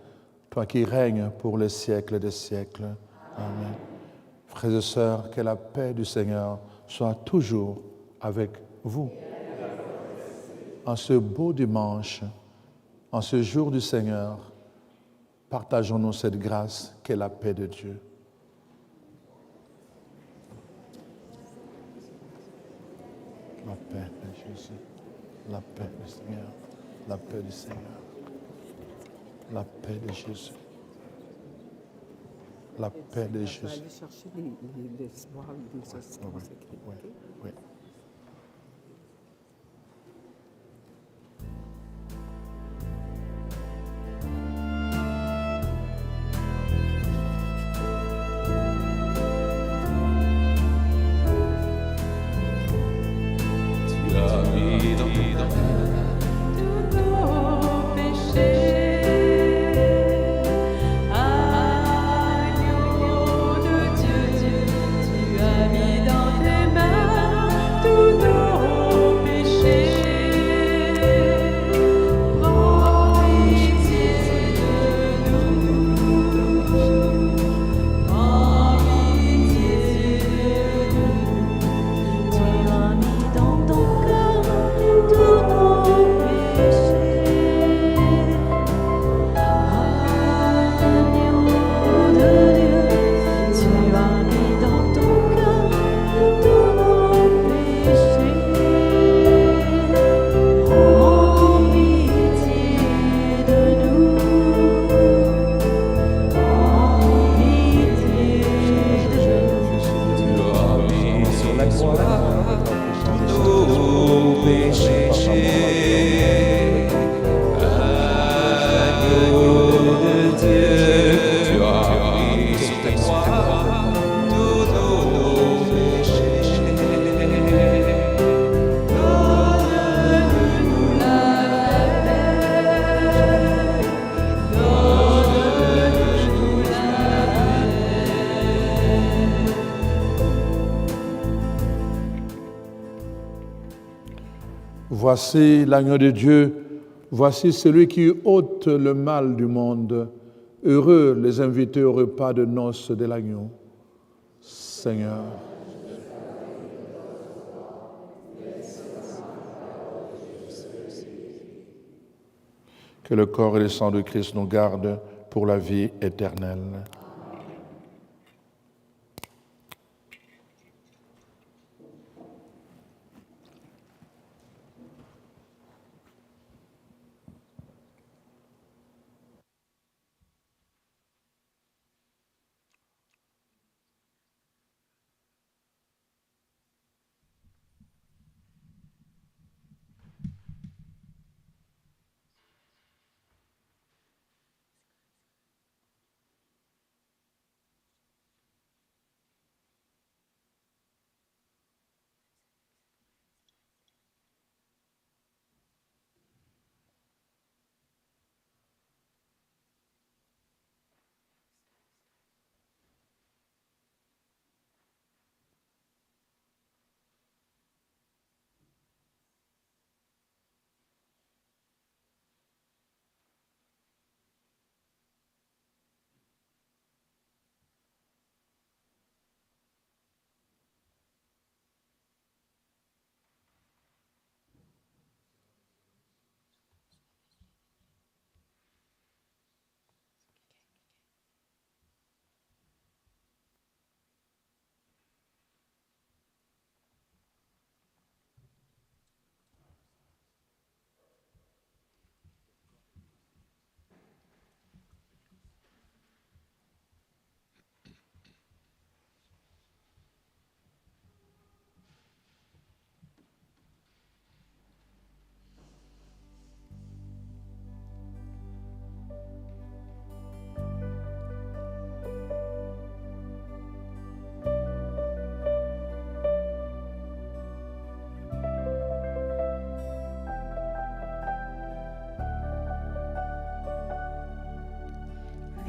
toi qui règnes pour les siècles des siècles. Amen. Frères et sœurs, que la paix du Seigneur soit toujours avec vous. En ce beau dimanche, en ce jour du Seigneur, partageons-nous cette grâce qu'est la paix de Dieu. La paix de Jésus, la paix du Seigneur, la paix du Seigneur, la paix de Jésus, la paix de Jésus. Aller chercher l'espoir de sa sécurité. Oui. Voici l'agneau de Dieu, voici celui qui ôte le mal du monde. Heureux les invités au repas de noces de l'agneau. Seigneur. Que le corps et le sang de Christ nous gardent pour la vie éternelle.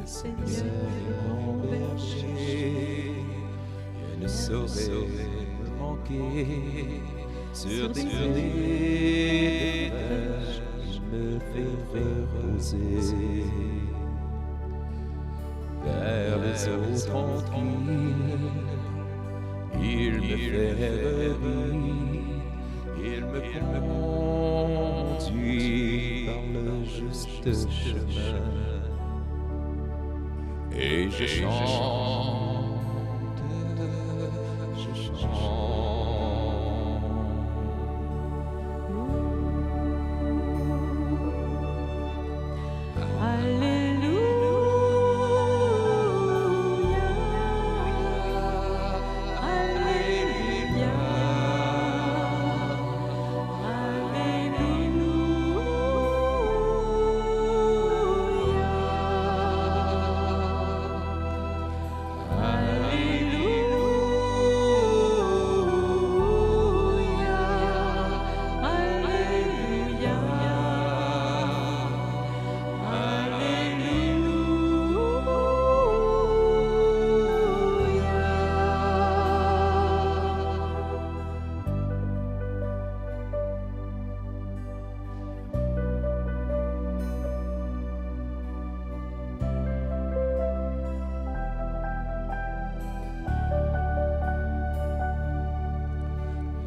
Seigneur est mon berger, je ne saurais me manquer. Sur des fleuves je me fais reposer. Vers les eaux tranquilles, il me fait revivre, il me conduit par le juste chemin. Et je chante, je chante.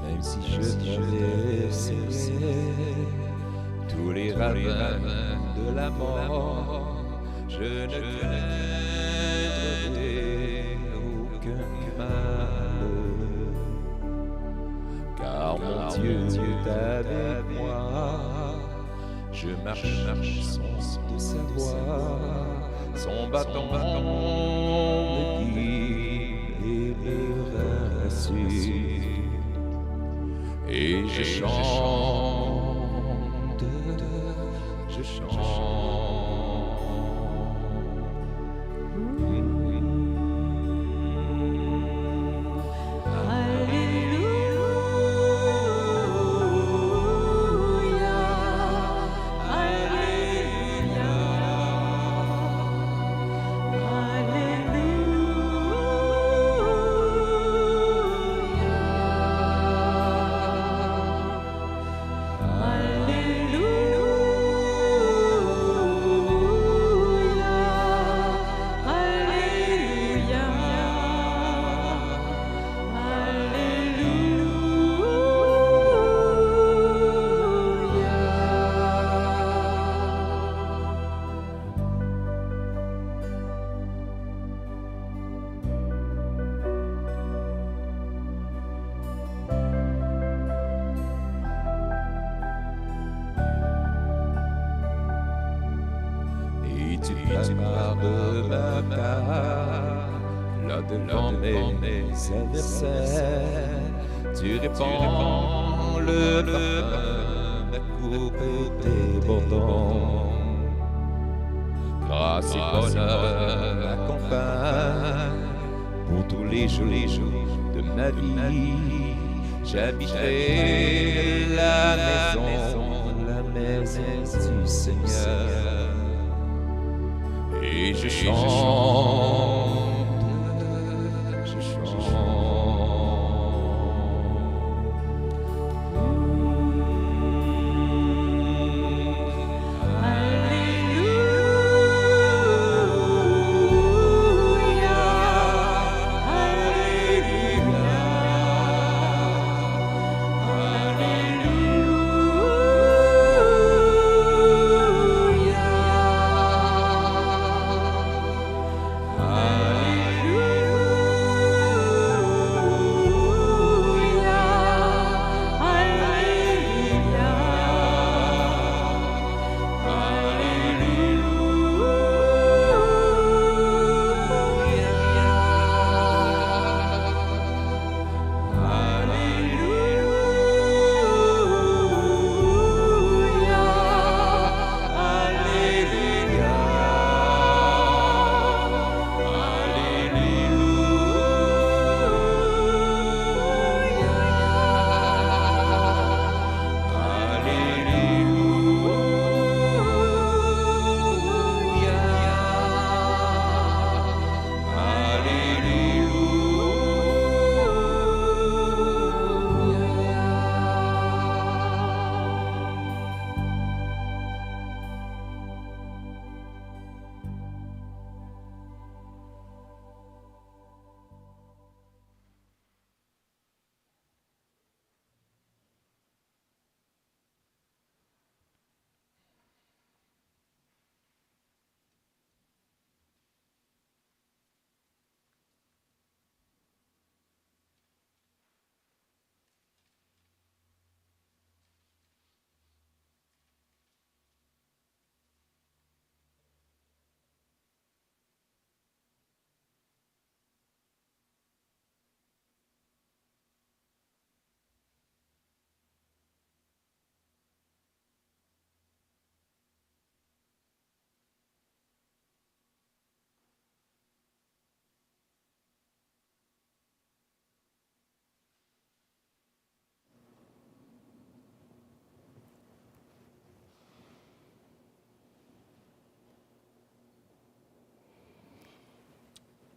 Même si je traversais tous les ravins de la mort, je ne craindrai aucun mal, car mon Dieu est avec moi. Je marche sans de sa voix, son bâton me guide et me rassure. Et je chante, je chante. Tu pars de ma part, là devant mes adversaires, tu répands le parfum, la coupe est débordante. Grâce et bonheur m'accompagnent pour tous les jours de ma vie. J'habiterai la maison du Seigneur. Et je chante, je chante.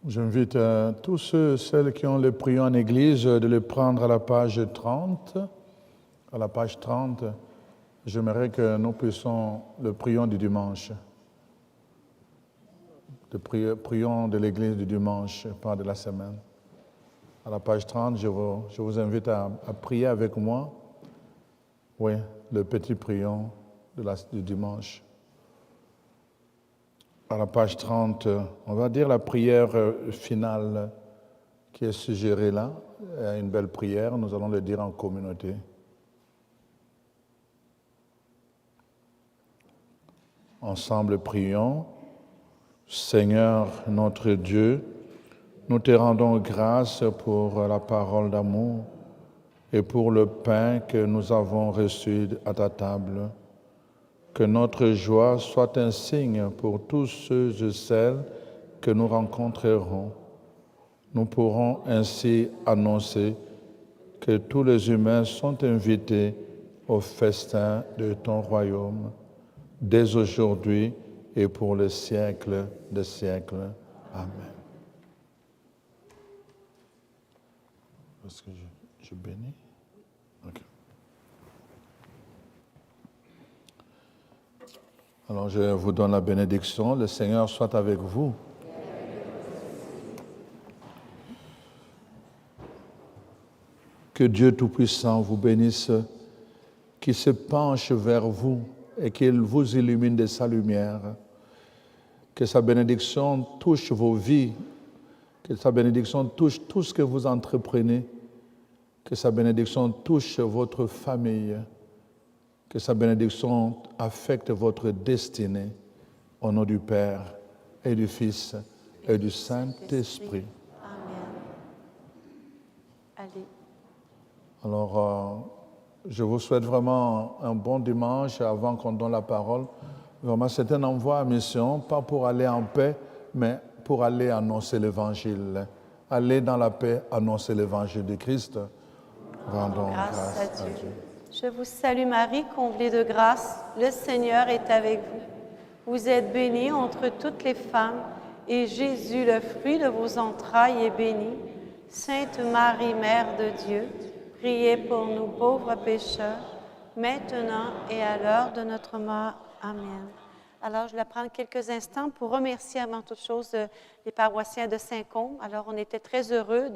J'invite tous ceux, celles qui ont les prions en église de les prendre à la page 30. À la page 30, j'aimerais que nous puissions le prions du dimanche. Le prions de l'église du dimanche, pas de la semaine. À la page 30, je vous invite à prier avec moi. Oui, le petit prion du dimanche. À la page 30, on va dire la prière finale qui est suggérée là. Une belle prière, nous allons le dire en communauté. Ensemble, prions. Seigneur notre Dieu, nous te rendons grâce pour la parole d'amour et pour le pain que nous avons reçu à ta table. Que notre joie soit un signe pour tous ceux et celles que nous rencontrerons. Nous pourrons ainsi annoncer que tous les humains sont invités au festin de ton royaume, dès aujourd'hui et pour les siècles des siècles. Amen. Est-ce que je bénis? Ok. Alors, je vous donne la bénédiction. Le Seigneur soit avec vous. Que Dieu Tout-Puissant vous bénisse, qu'il se penche vers vous et qu'il vous illumine de sa lumière. Que sa bénédiction touche vos vies, que sa bénédiction touche tout ce que vous entreprenez, que sa bénédiction touche votre famille, que sa bénédiction affecte votre destinée, au nom du Père et du Fils et du Saint-Esprit. Amen. Allez. Alors, je vous souhaite vraiment un bon dimanche avant qu'on donne la parole. Vraiment, c'est un envoi à mission, pas pour aller en paix, mais pour aller annoncer l'Évangile. Aller dans la paix, annoncer l'Évangile de Christ. Rendons grâce à Dieu. Je vous salue Marie, comblée de grâce, le Seigneur est avec vous. Vous êtes bénie entre toutes les femmes, et Jésus, le fruit de vos entrailles, est béni. Sainte Marie, Mère de Dieu, priez pour nous pauvres pécheurs, maintenant et à l'heure de notre mort. Amen. Alors, je vais prendre quelques instants pour remercier avant toute chose les paroissiens de Saint-Côme. Alors, on était très heureux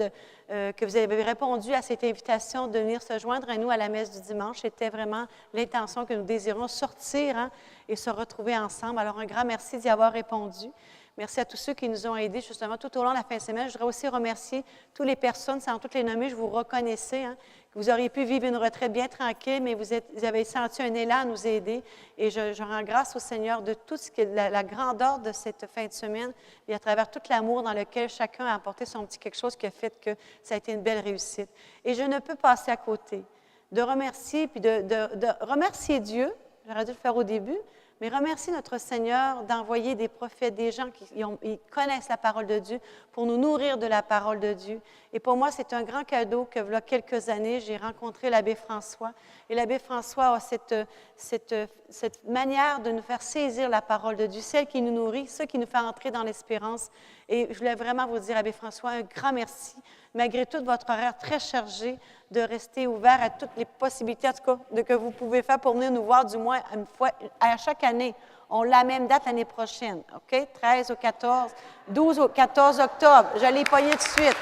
que vous avez répondu à cette invitation de venir se joindre à nous à la messe du dimanche. C'était vraiment l'intention que nous désirons sortir et se retrouver ensemble. Alors, un grand merci d'y avoir répondu. Merci à tous ceux qui nous ont aidés justement tout au long de la fin de semaine. Je voudrais aussi remercier toutes les personnes, sans toutes les nommer, je vous reconnaissais, que vous auriez pu vivre une retraite bien tranquille, mais vous avez senti un élan à nous aider. Et je rends grâce au Seigneur de tout ce qui est la grandeur de cette fin de semaine et à travers tout l'amour dans lequel chacun a apporté son petit quelque chose qui a fait que ça a été une belle réussite. Et je ne peux passer à côté de remercier, puis de remercier Dieu, j'aurais dû le faire au début, mais remercier notre Seigneur d'envoyer des prophètes, des gens qui ils connaissent la parole de Dieu pour nous nourrir de la parole de Dieu. Et pour moi, c'est un grand cadeau que, il y a quelques années, j'ai rencontré l'abbé François. Et l'abbé François a cette manière de nous faire saisir la parole de Dieu, celle qui nous nourrit, ce qui nous fait entrer dans l'espérance. Et je voulais vraiment vous dire, abbé François, un grand merci, malgré tout votre horaire très chargé, de rester ouvert à toutes les possibilités, en tout cas, que vous pouvez faire pour venir nous voir du moins une fois à chaque année. On a la même date l'année prochaine, OK? 13 au 14, 12 au 14 octobre. Je l'ai pogné de suite.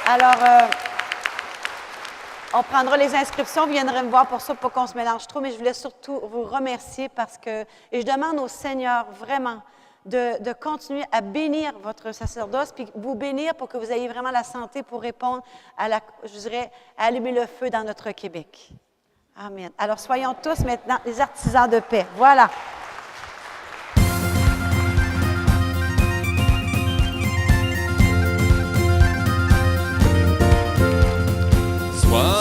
Alors, on prendra les inscriptions, vous viendrez me voir pour ça, pour qu'on se mélange trop, mais je voulais surtout vous remercier parce que, et je demande au Seigneur vraiment de continuer à bénir votre sacerdoce, puis vous bénir pour que vous ayez vraiment la santé pour répondre à à allumer le feu dans notre Québec. Amen. Alors, soyons tous maintenant des artisans de paix. Voilà. Sois